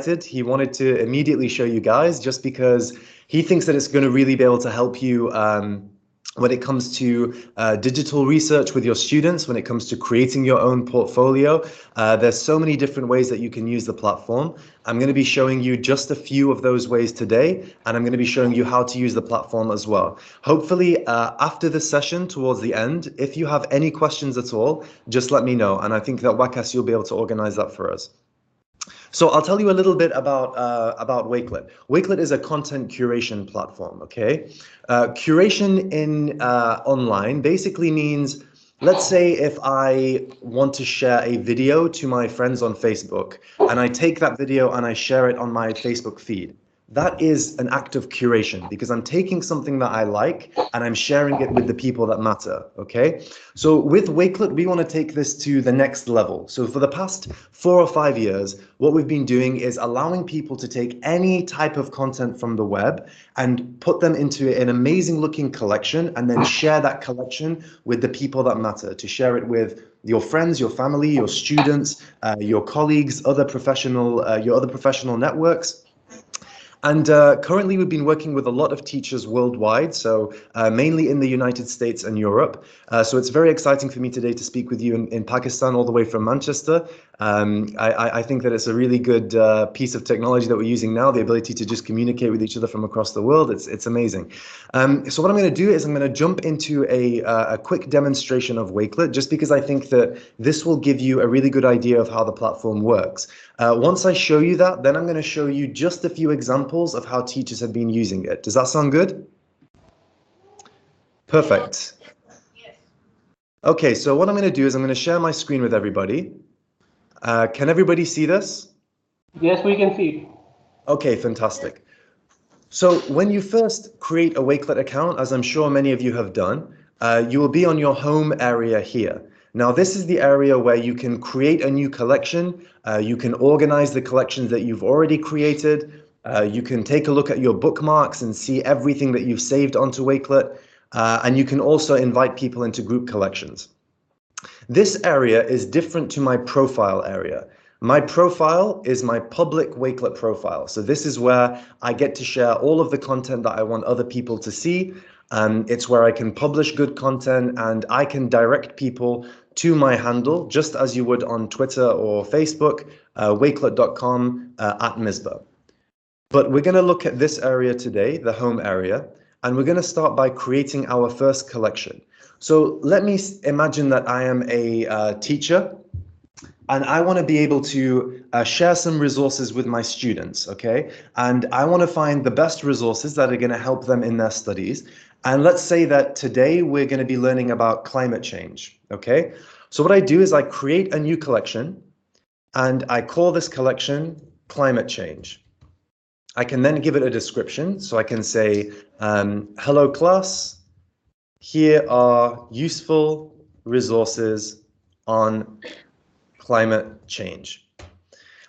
excited. He wanted to immediately show you guys just because he thinks that it's going to really be able to help you when it comes to digital research with your students, when it comes to creating your own portfolio. There's so many different ways that you can use the platform. I'm going to be showing you just a few of those ways today, and I'm going to be showing you how to use the platform as well. Hopefully, after the session, towards the end, if you have any questions at all, just let me know. And I think that Wakas, you'll be able to organize that for us. So I'll tell you a little bit about Wakelet. Wakelet is a content curation platform, okay? Curation in online basically means, let's say if I want to share a video to my friends on Facebook, and I take that video and I share it on my Facebook feed. That is an act of curation because I'm taking something that I like and I'm sharing it with the people that matter, okay? So with Wakelet, we want to take this to the next level. So for the past 4 or 5 years, what we've been doing is allowing people to take any type of content from the web and put them into an amazing looking collection and then share that collection with the people that matter, to share it with your friends, your family, your students, your colleagues, your other professional networks. And currently, we've been working with a lot of teachers worldwide, so mainly in the United States and Europe. So it's very exciting for me today to speak with you in Pakistan, all the way from Manchester. I think that it's a really good piece of technology that we're using now, the ability to just communicate with each other from across the world. It's amazing. So what I'm going to do is I'm going to jump into a quick demonstration of Wakelet, just because I think that this will give you a really good idea of how the platform works. Once I show you that, then I'm going to show you just a few examples of how teachers have been using it. Does that sound good? Perfect. Okay, so what I'm going to do is I'm going to share my screen with everybody. Can everybody see this? Yes, we can see it. Okay, fantastic. So when you first create a Wakelet account, as I'm sure many of you have done, you will be on your home area here. Now, this is the area where you can create a new collection. You can organize the collections that you've already created. You can take a look at your bookmarks and see everything that you've saved onto Wakelet. And you can also invite people into group collections. This area is different to my profile area. My profile is my public Wakelet profile. So this is where I get to share all of the content that I want other people to see. It's where I can publish good content and I can direct people to my handle, just as you would on Twitter or Facebook, wakelet.com @Misbah. But we're going to look at this area today, the home area, and we're going to start by creating our first collection. So let me imagine that I am a teacher and I want to be able to share some resources with my students, okay? And I want to find the best resources that are going to help them in their studies. And let's say that today we're going to be learning about climate change, okay? So what I do is I create a new collection and I call this collection Climate Change. I can then give it a description. So I can say, hello class, here are useful resources on climate change.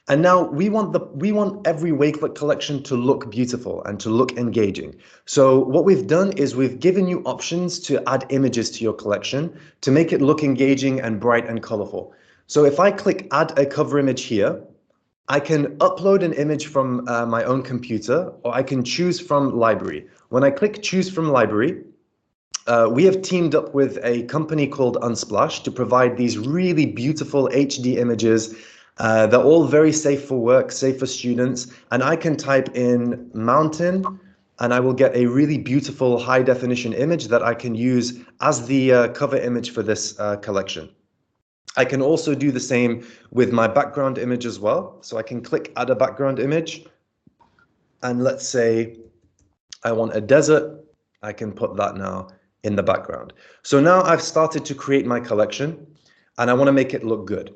And now we want every Wakelet collection to look beautiful and to look engaging. So what we've done is we've given you options to add images to your collection to make it look engaging and bright and colorful. So if I click add a cover image here, I can upload an image from my own computer, or I can choose from library. When I click choose from library, we have teamed up with a company called Unsplash to provide these really beautiful HD images. They're all very safe for work, safe for students. And I can type in mountain, and I will get a really beautiful high definition image that I can use as the cover image for this collection. I can also do the same with my background image as well. So I can click add a background image. And let's say I want a desert. I can put that now in the background. So now I've started to create my collection and I want to make it look good.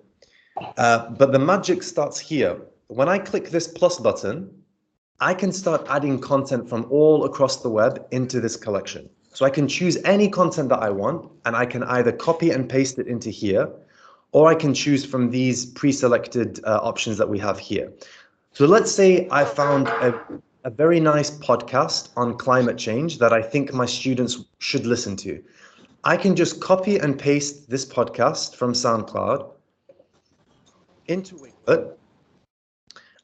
But the magic starts here. When I click this plus button, I can start adding content from all across the web into this collection. So I can choose any content that I want and I can either copy and paste it into here, or I can choose from these pre-selected options that we have here. So let's say I found a very nice podcast on climate change that I think my students should listen to. I can just copy and paste this podcast from SoundCloud into Wakelet,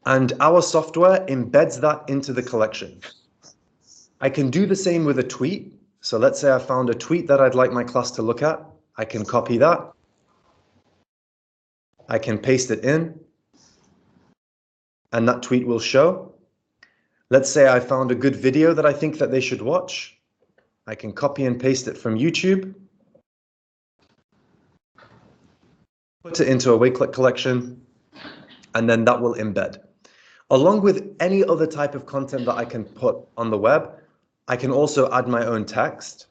and our software embeds that into the collection. I can do the same with a tweet. So let's say I found a tweet that I'd like my class to look at. I can copy that. I can paste it in, and that tweet will show. Let's say I found a good video that I think that they should watch. I can copy and paste it from YouTube, put it into a Wakelet collection, and then that will embed. Along with any other type of content that I can put on the web, I can also add my own text.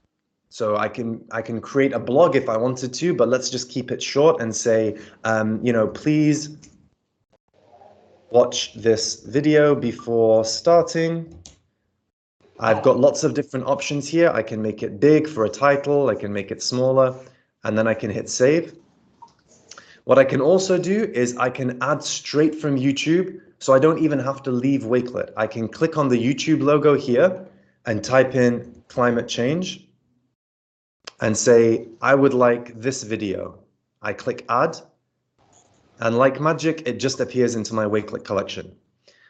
So I can create a blog if I wanted to, but let's just keep it short and say, please watch this video before starting. I've got lots of different options here. I can make it big for a title, I can make it smaller, and then I can hit save. What I can also do is I can add straight from YouTube, so I don't even have to leave Wakelet. I can click on the YouTube logo here and type in climate change and say, I would like this video. I click add, and like magic, it just appears into my Wakelet collection.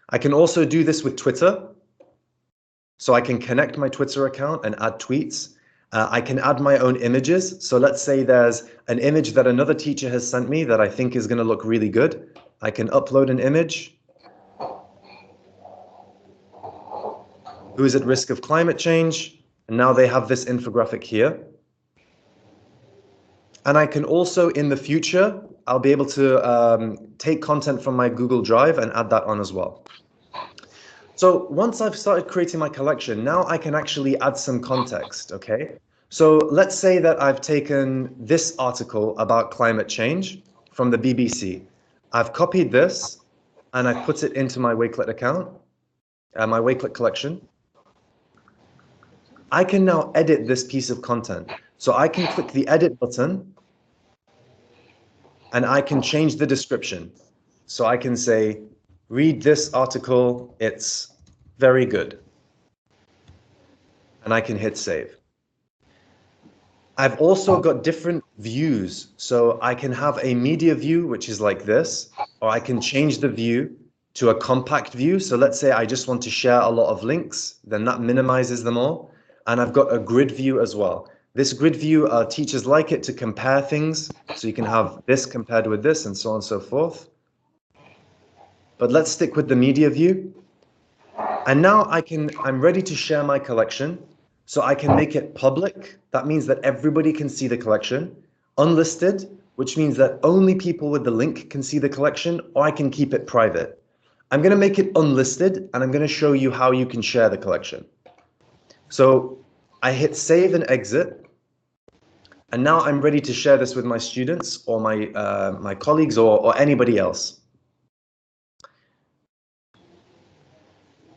I can also do this with Twitter. So I can connect my Twitter account and add tweets. I can add my own images. So let's say there's an image that another teacher has sent me that I think is going to look really good. I can upload an image. Who is at risk of climate change? And now they have this infographic here. And I can also, in the future, I'll be able to take content from my Google Drive and add that on as well. So once I've started creating my collection, now I can actually add some context, okay? So let's say that I've taken this article about climate change from the BBC. I've copied this and I've put it into my Wakelet account, my Wakelet collection. I can now edit this piece of content. So I can click the edit button and I can change the description. So I can say, read this article, it's very good. And I can hit save. I've also got different views. So I can have a media view, which is like this, or I can change the view to a compact view. So let's say I just want to share a lot of links, then that minimizes them all. And I've got a grid view as well. This grid view, teachers like it to compare things. So you can have this compared with this and so on and so forth. But let's stick with the media view. And now I'm ready to share my collection. So I can make it public. That means that everybody can see the collection. Unlisted, which means that only people with the link can see the collection, or I can keep it private. I'm going to make it unlisted, and I'm going to show you how you can share the collection. So I hit save and exit. And now I'm ready to share this with my students or my colleagues or anybody else.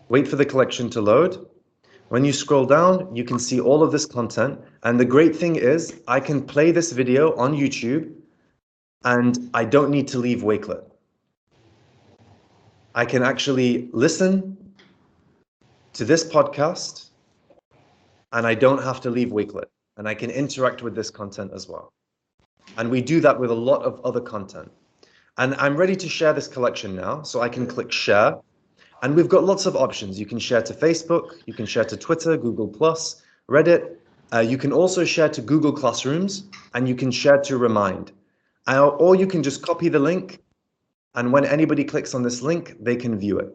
Wait for the collection to load. When you scroll down, you can see all of this content. And the great thing is I can play this video on YouTube and I don't need to leave Wakelet. I can actually listen to this podcast and I don't have to leave Wakelet. And I can interact with this content as well. And we do that with a lot of other content. And I'm ready to share this collection now. So I can click share. And we've got lots of options. You can share to Facebook, you can share to Twitter, Google+, Reddit. You can also share to Google Classrooms, and you can share to Remind. Or you can just copy the link, and when anybody clicks on this link, they can view it.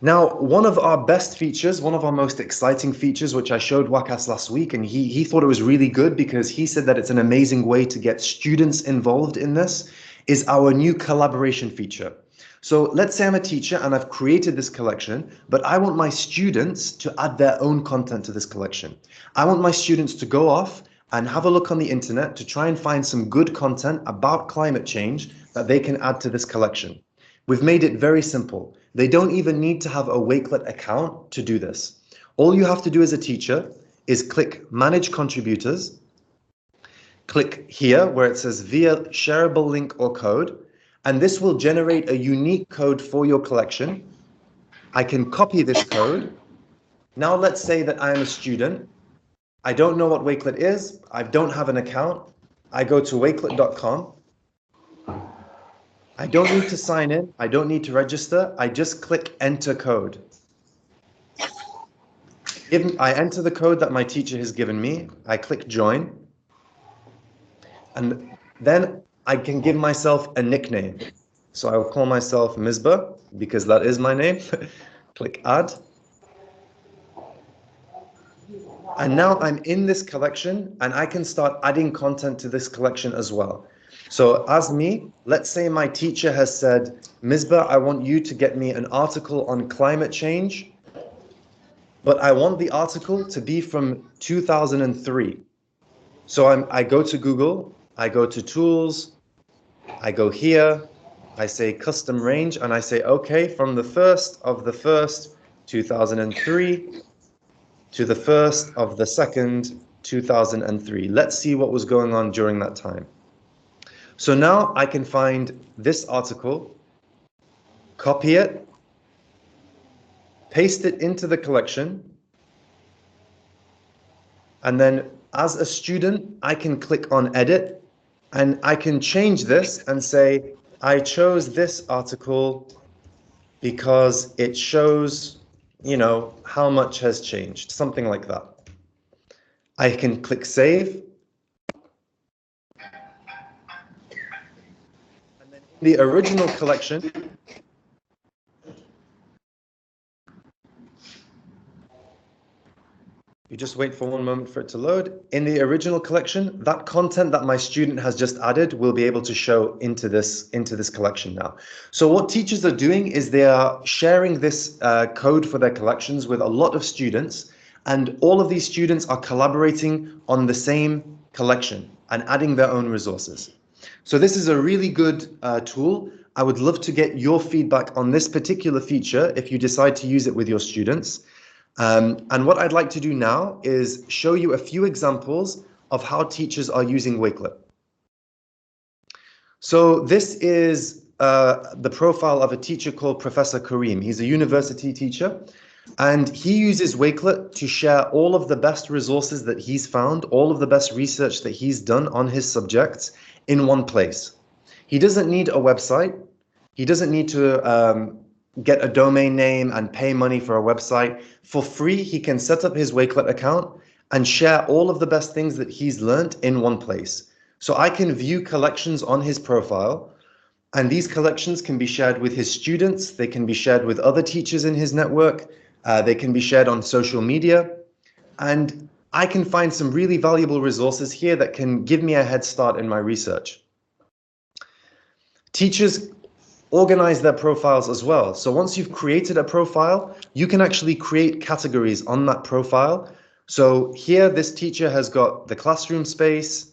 Now, one of our best features, one of our most exciting features, which I showed Wakas last week, and he thought it was really good because he said that it's an amazing way to get students involved in this, is our new collaboration feature. So let's say I'm a teacher and I've created this collection, but I want my students to add their own content to this collection. I want my students to go off and have a look on the internet to try and find some good content about climate change that they can add to this collection. We've made it very simple. They don't even need to have a Wakelet account to do this. All you have to do as a teacher is click Manage Contributors, click here where it says via shareable link or code, and this will generate a unique code for your collection. I can copy this code. Now let's say that I am a student. I don't know what Wakelet is. I don't have an account. I go to wakelet.com. I don't need to sign in. I don't need to register. I just click enter code. I enter the code that my teacher has given me. I click join. And then I can give myself a nickname. So I will call myself Misbah because that is my name. Click add. And now I'm in this collection and I can start adding content to this collection as well. So as me, let's say my teacher has said, Misbah, I want you to get me an article on climate change, but I want the article to be from 2003. So I go to Google, I go to tools, I go here, I say custom range, and I say, okay, from the 1st of the 1st, 2003 to the 1st of the 2nd, 2003. Let's see what was going on during that time. So now I can find this article, copy it, paste it into the collection, and then as a student, I can click on edit, and I can change this and say, I chose this article because it shows, how much has changed, something like that. I can click save. And then in the original collection, you just wait for one moment for it to load. In the original collection, that content that my student has just added will be able to show into this collection now. So what teachers are doing is they are sharing this code for their collections with a lot of students, and all of these students are collaborating on the same collection and adding their own resources. So this is a really good tool. I would love to get your feedback on this particular feature if you decide to use it with your students. And what I'd like to do now is show you a few examples of how teachers are using Wakelet. So this is the profile of a teacher called Professor Kareem. He's a university teacher, and he uses Wakelet to share all of the best resources that he's found, all of the best research that he's done on his subjects in one place. He doesn't need a website. He doesn't need to get a domain name and pay money for a website. For free, he can set up his Wakelet account and share all of the best things that he's learned in one place. So I can view collections on his profile, and these collections can be shared with his students. They can be shared with other teachers in his network. They can be shared on social media. And I can find some really valuable resources here that can give me a head start in my research. Teachers organize their profiles as well. So once you've created a profile, you can actually create categories on that profile. So here, this teacher has got the classroom space,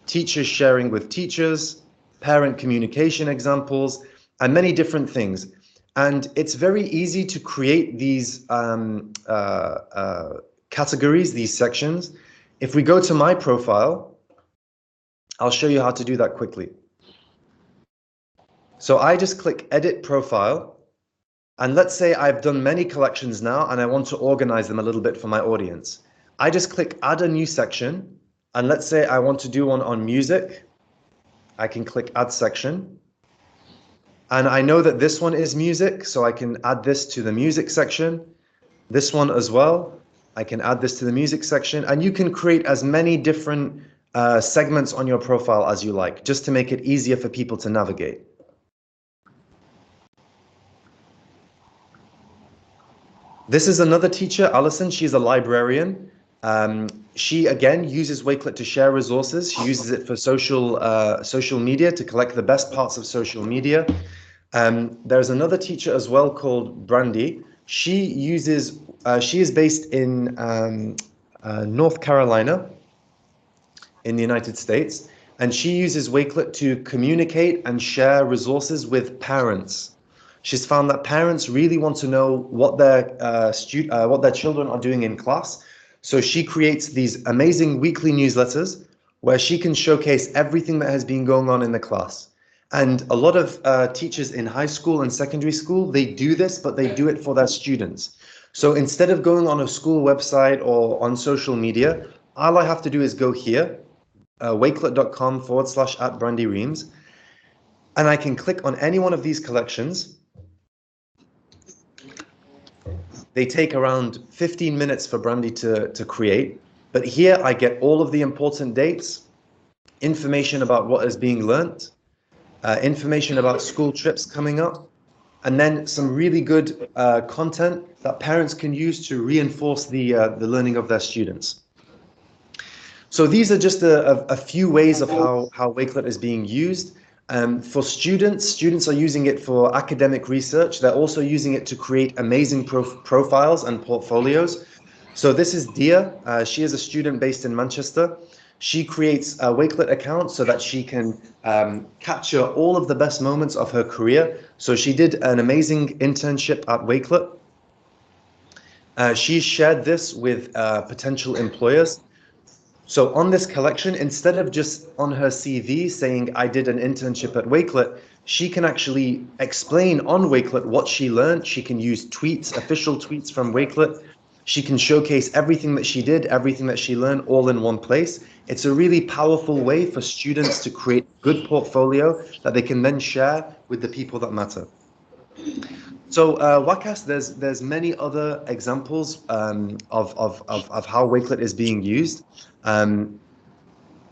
teachers sharing with teachers, parent communication examples, and many different things. And it's very easy to create these categories, these sections. If we go to my profile, I'll show you how to do that quickly. So I just click edit profile, and let's say I've done many collections now and I want to organize them a little bit for my audience. I just click add a new section, and let's say I want to do one on music. I can click add section, and I know that this one is music, so I can add this to the music section. This one as well, I can add this to the music section, and you can create as many different segments on your profile as you like, just to make it easier for people to navigate. This is another teacher, Alison. She's a librarian. She again uses Wakelet to share resources. She uses it for social media, to collect the best parts of social media. There's another teacher as well called Brandy. She is based in North Carolina in the United States, and she uses Wakelet to communicate and share resources with parents. She's found that parents really want to know what their children are doing in class. So she creates these amazing weekly newsletters where she can showcase everything that has been going on in the class. And a lot of teachers in high school and secondary school, they do this, but they do it for their students. So instead of going on a school website or on social media, all I have to do is go here, wakelet.com/@brandyreams. and I can click on any one of these collections. They take around 15 minutes for Brandy to create, but here I get all of the important dates, information about what is being learnt, information about school trips coming up, and then some really good content that parents can use to reinforce the learning of their students. So these are just a few ways of how Wakelet is being used. For students are using it for academic research. They're also using it to create amazing profiles and portfolios. So this is Dia. She is a student based in Manchester. She creates a Wakelet account so that she can capture all of the best moments of her career. So she did an amazing internship at Wakelet. She shared this with potential employers. So on this collection, instead of just on her CV saying, I did an internship at Wakelet, she can actually explain on Wakelet what she learned. She can use tweets, official tweets from Wakelet. She can showcase everything that she did, everything that she learned, all in one place. It's a really powerful way for students to create a good portfolio that they can then share with the people that matter. So Wakas, there's many other examples of how Wakelet is being used.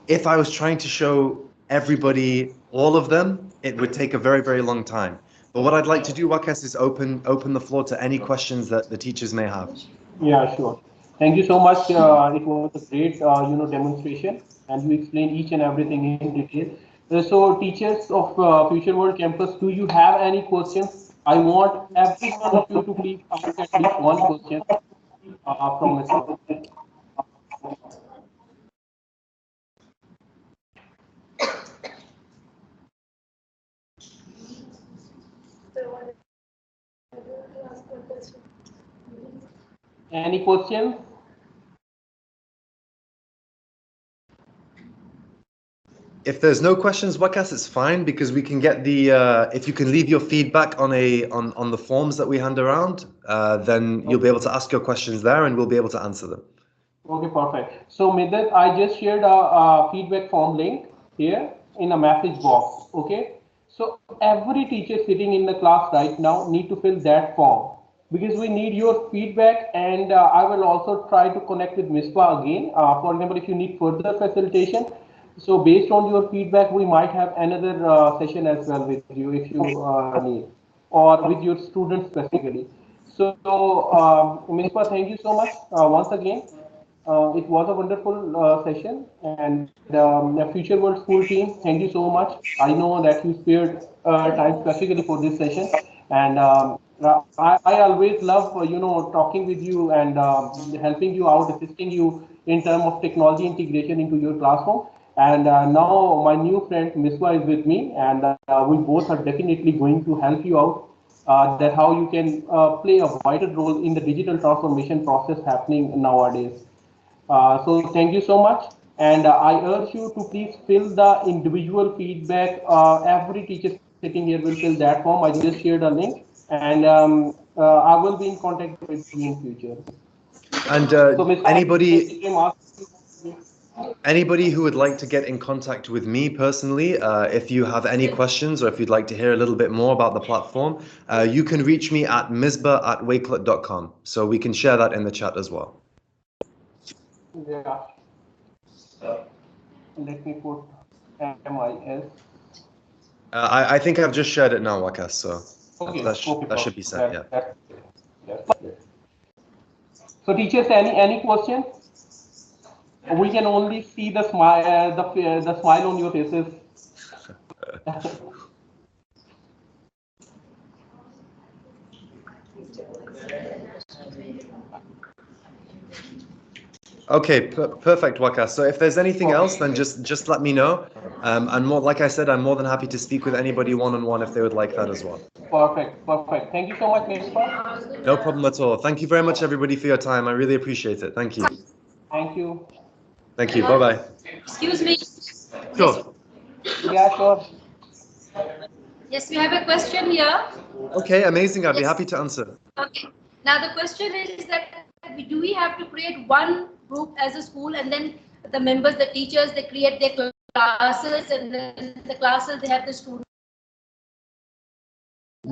If I was trying to show everybody all of them, it would take a very, very long time. But what I'd like to do, Wakas, is open the floor to any questions that the teachers may have. Yeah, sure. Thank you so much. It was a great, demonstration, and you explained each and everything in detail. So, teachers of Future World Campus, do you have any questions? I want every one of you to please ask at least one question from Misbah. Any questions? If there's no questions, Wakas, it's fine because we can get the if you can leave your feedback on the forms that we hand around, then you'll be able to ask your questions there and we'll be able to answer them. Okay, perfect. So, Midat, I just shared a feedback form link here in a message box. Okay. So, every teacher sitting in the class right now need to fill that form because we need your feedback, and I will also try to connect with Misbah again. For example, if you need further facilitation, so based on your feedback, we might have another session as well with you if you need, or with your students specifically. So, Misbah, thank you so much once again. It was a wonderful session, and the Future World School team, thank you so much. I know that you spared time specifically for this session, and I always love talking with you and helping you out, assisting you in terms of technology integration into your classroom. And now my new friend Misbah is with me, and we both are definitely going to help you out. That how you can play a vital role in the digital transformation process happening nowadays. So thank you so much. And I urge you to please fill the individual feedback. Every teacher sitting here will fill that form. I just shared a link, and I will be in contact with you in future. And So, Mr. anybody who would like to get in contact with me personally, if you have any questions or if you'd like to hear a little bit more about the platform, you can reach me at misbah@wakelet.com. So we can share that in the chat as well. Yeah. Let me put MIS. I think I've just shared it now, Wakas. So Okay. that should be sent. Yeah. That's great. So, teachers, any questions? We can only see the smile, the smile on your faces. Okay, perfect, Wakas. So if there's anything else, then just let me know. And more, like I said, I'm more than happy to speak with anybody one-on-one if they would like that as well. Perfect. Thank you so much, Misbah. No problem at all. Thank you very much, everybody, for your time. I really appreciate it. Thank you. Thank you. Thank you. Bye-bye. Excuse me. Sure. Yeah, sure. Yes, we have a question here. Okay, amazing. I'd be Yes. happy to answer. Okay. Now the question is that do we have to create one group as a school, and then the members, the teachers, they create their classes, and then the classes they have the students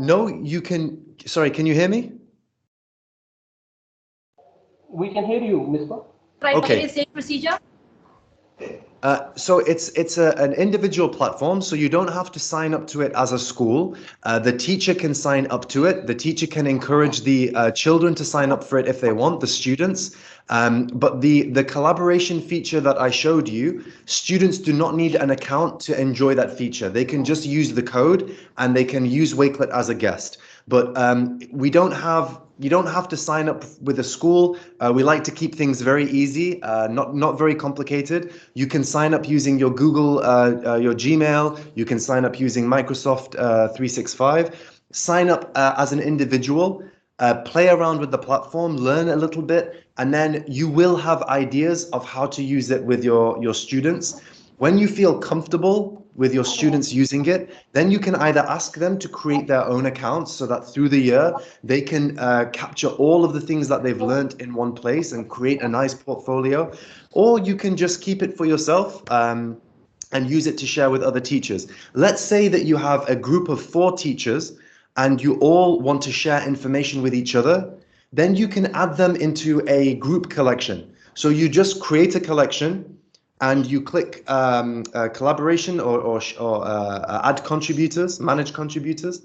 No, you can, sorry, can you hear me? We can hear you, Misbah. Right, Okay. same procedure. So it's an individual platform, so you don't have to sign up to it as a school. The teacher can sign up to it. The teacher can encourage the children to sign up for it if they want, the students. But the collaboration feature that I showed you, students do not need an account to enjoy that feature. They can just use the code and they can use Wakelet as a guest. But you don't have to sign up with a school. We like to keep things very easy, not very complicated. You can sign up using your Google, your Gmail. You can sign up using Microsoft 365. Sign up as an individual. Play around with the platform, learn a little bit, and then you will have ideas of how to use it with your students. When you feel comfortable with your students using it, then you can either ask them to create their own accounts so that through the year they can capture all of the things that they've learned in one place and create a nice portfolio, or you can just keep it for yourself and use it to share with other teachers. Let's say that you have a group of 4 teachers and you all want to share information with each other, then you can add them into a group collection. So you just create a collection and you click collaboration or add contributors, manage contributors,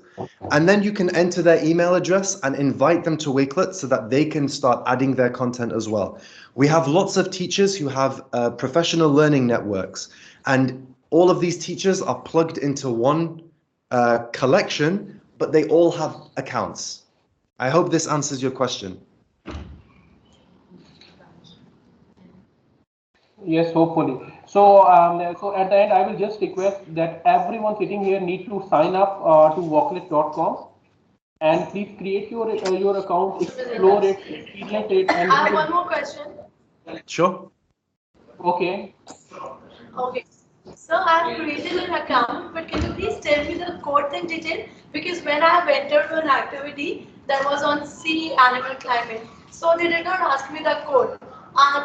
and then you can enter their email address and invite them to Wakelet so that they can start adding their content as well. We have lots of teachers who have professional learning networks, and all of these teachers are plugged into one collection, but they all have accounts. I hope this answers your question. Yes, hopefully. So, so at the end, I will just request that everyone sitting here need to sign up to Wakelet.com, and please create your account, explore it, experience it, and I have one more question. Sure. okay. Okay. So I have created an account, but can you please tell me the code in detail? Because when I have entered an activity that was on sea animal climate, so they did not ask me the code.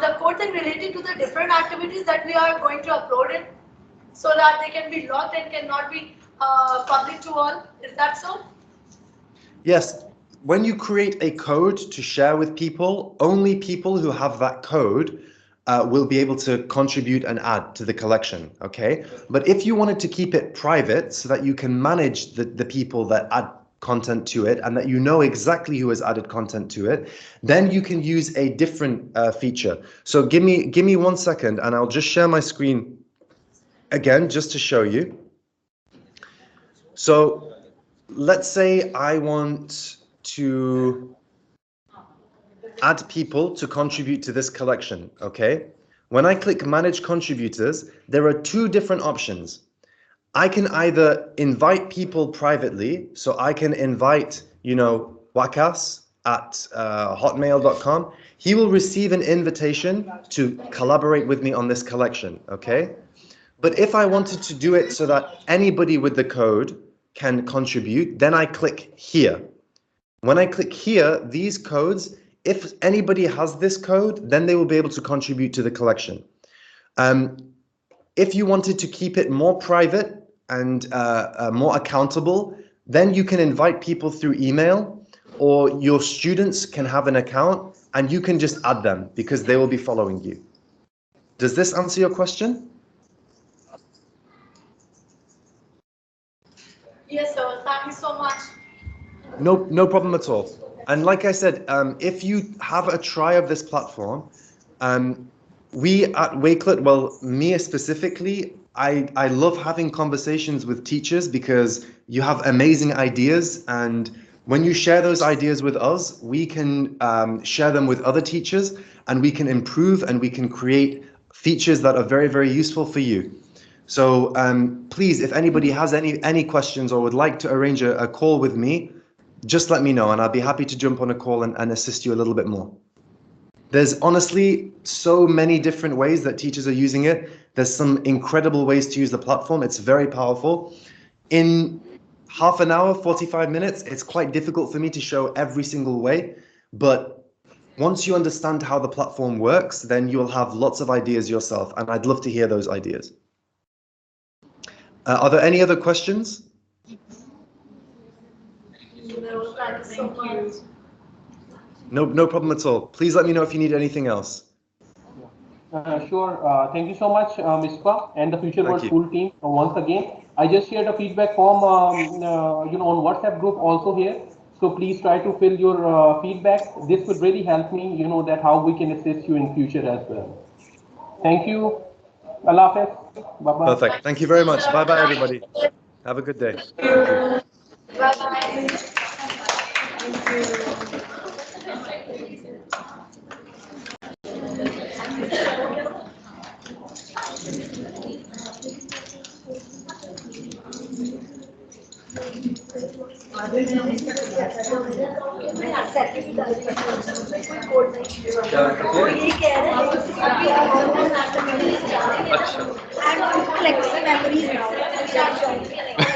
The code is related to the different activities that we are going to upload it, so that they can be locked and cannot be public to all. Is that so? Yes. When you create a code to share with people, only people who have that code will be able to contribute and add to the collection, okay? But if you wanted to keep it private so that you can manage the people that add content to it and that you know exactly who has added content to it, then you can use a different feature. So give me 1 second and I'll just share my screen again just to show you. So let's say I want to add people to contribute to this collection, okay? When I click Manage Contributors, there are 2 different options. I can either invite people privately, so I can invite, Wakas at hotmail.com. He will receive an invitation to collaborate with me on this collection, okay? But if I wanted to do it so that anybody with the code can contribute, then I click here. When I click here, these codes, if anybody has this code, then they will be able to contribute to the collection. If you wanted to keep it more private and more accountable, then you can invite people through email, or your students can have an account and you can just add them because they will be following you. Does this answer your question? Yes, sir. Thank you so much. No problem at all. And like I said, if you have a try of this platform, we at Wakelet, well, me specifically, I love having conversations with teachers because you have amazing ideas, and when you share those ideas with us, we can share them with other teachers, and we can improve and we can create features that are very, very useful for you. So please, if anybody has any questions or would like to arrange a call with me, just let me know and I'll be happy to jump on a call and assist you a little bit more. There's honestly so many different ways that teachers are using it. There's some incredible ways to use the platform. It's very powerful. In half an hour, 45 minutes, it's quite difficult for me to show every single way. But once you understand how the platform works, then you'll have lots of ideas yourself. And I'd love to hear those ideas. Are there any other questions? No, thank you so much. No problem at all. Please let me know if you need anything else. Sure. Thank you so much, Misbah and the Future Thank World you. School team. Once again, I just shared a feedback form, on WhatsApp group also here. So please try to fill your feedback. This would really help me, that how we can assist you in future as well. Thank you. Allah Hafiz. Bye bye. Perfect. Thank you very much. Bye bye, everybody. Have a good day. Thank you. Bye. वो ये कह रहे हैं कि आप collecting memories now.